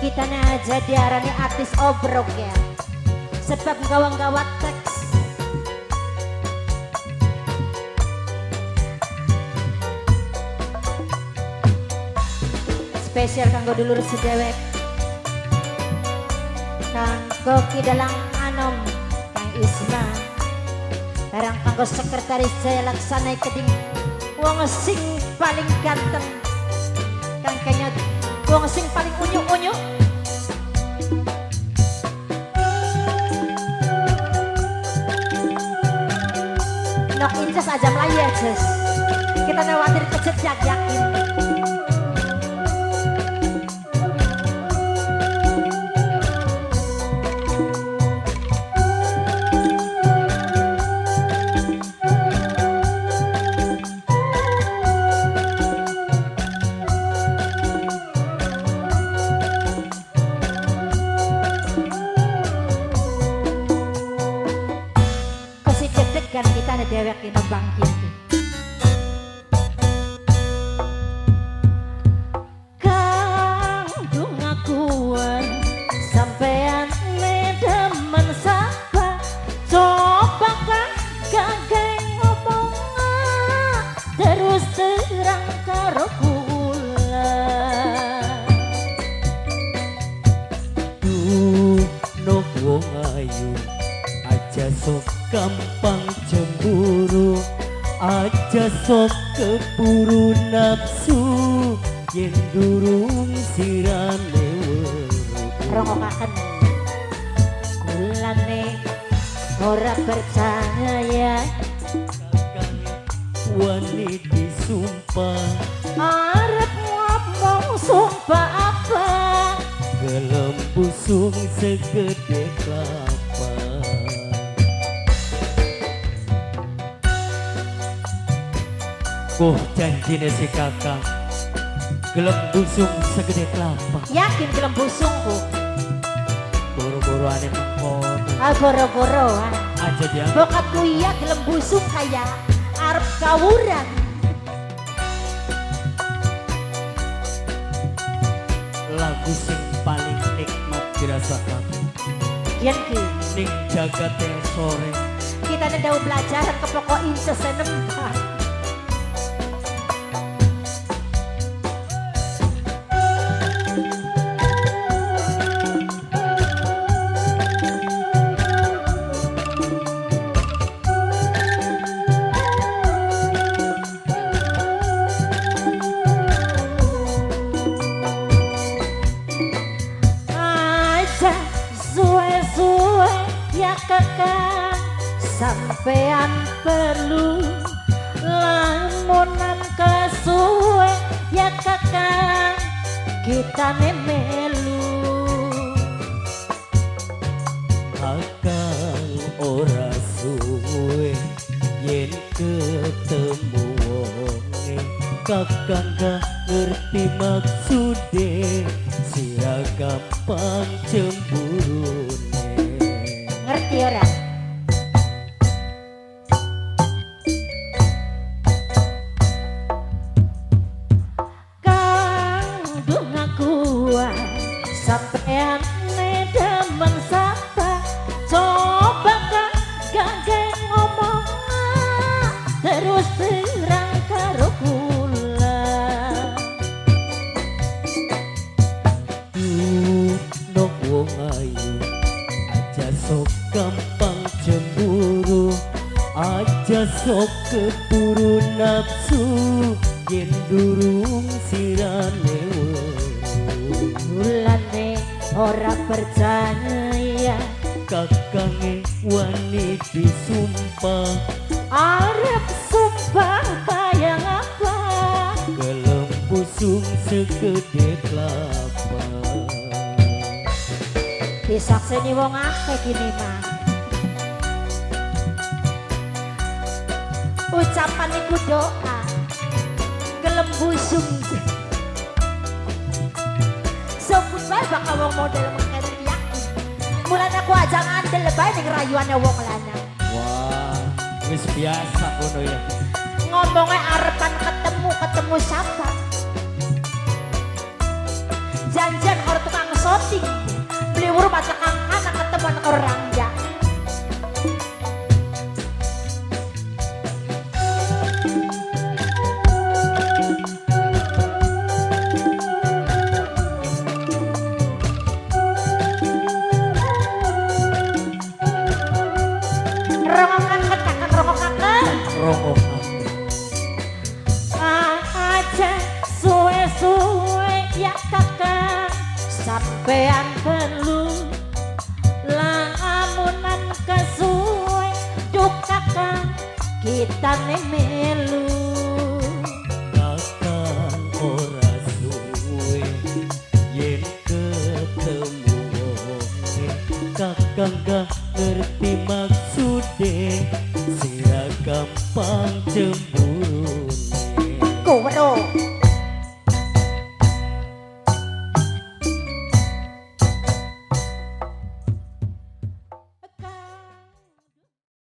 Kita aja diarani artis obrok ya, sebab gawang-gawat teks. Spesial kanggo dulur sedewek, kanggo kidalang anom Kang Isma, barang kanggo sekretaris Jaya Laksana Keding, wong sing paling ganteng, Kang Kenyot, wong sing paling unyu-unyu. Nok inces aja melayu ya Jess, kita khawatir kejejak yakin. Kan kita ada dewek di nembang kiri. Kang dung akuan sampean nedemen sapa, coba kan gageng ngomong terus terang karo kula. Duh wong ayu aja sok gampang cemburu, aja sok keburu nafsu, yen durung sirane weruh. Rongokaken kulane ora percaya, wani disumpah, arep ngomong sumpah apa, gelem busung segede kelapa. Janjine si kakak gelem busung segede kelapa. Yakin gelem busungku? Boro-boro ane mengkon. Boro-boro aja dia. Bokapku iya gelem busung kayak arep kawuran. Lagu sing paling nikmat dirasakan Yen ki ning jagate sore. Kita ndau pelajaran ke pokok inces nembang. Kakak sampean perlu lamunan kesuwe ya kakak kita melu. Akang ora suwe yen ketemu wonge, kakang gak ngerti maksude, sira gampang cemburu. Ngerti ora? Kang dung akuan sampean nedemen sapa, coba kan gageng ngomong terus terang karo kula. Nok wong ayu aja sok gampang cemburu, aja sok keburu nafsu, yen durung sirane weruh. Mulane ora percaya, kakange wani disumpah, arep sumpah kaya ngapa, gelem busung segede kelapa. disakseni wong akeh gini mah. Ucapan iku doa, gelem busung. Sebut bae bakal wong model mengkene yakin. Mulane aku aja ngandel bae ning rayuane wong lanang. Wah, wis biasa kono ya. Ngomongnya arepan ketemu siapa? Janjian orang tukang loading beli urut masak anak ketemuan orang ya. Rongok aja suwe-suwe ya kakak sampean perlu lamunan kesuwe duk kakak kita melu kakang ora suwe yen ketemu wonge kakang gak ngerti maksude sira gampang cemburune Kuro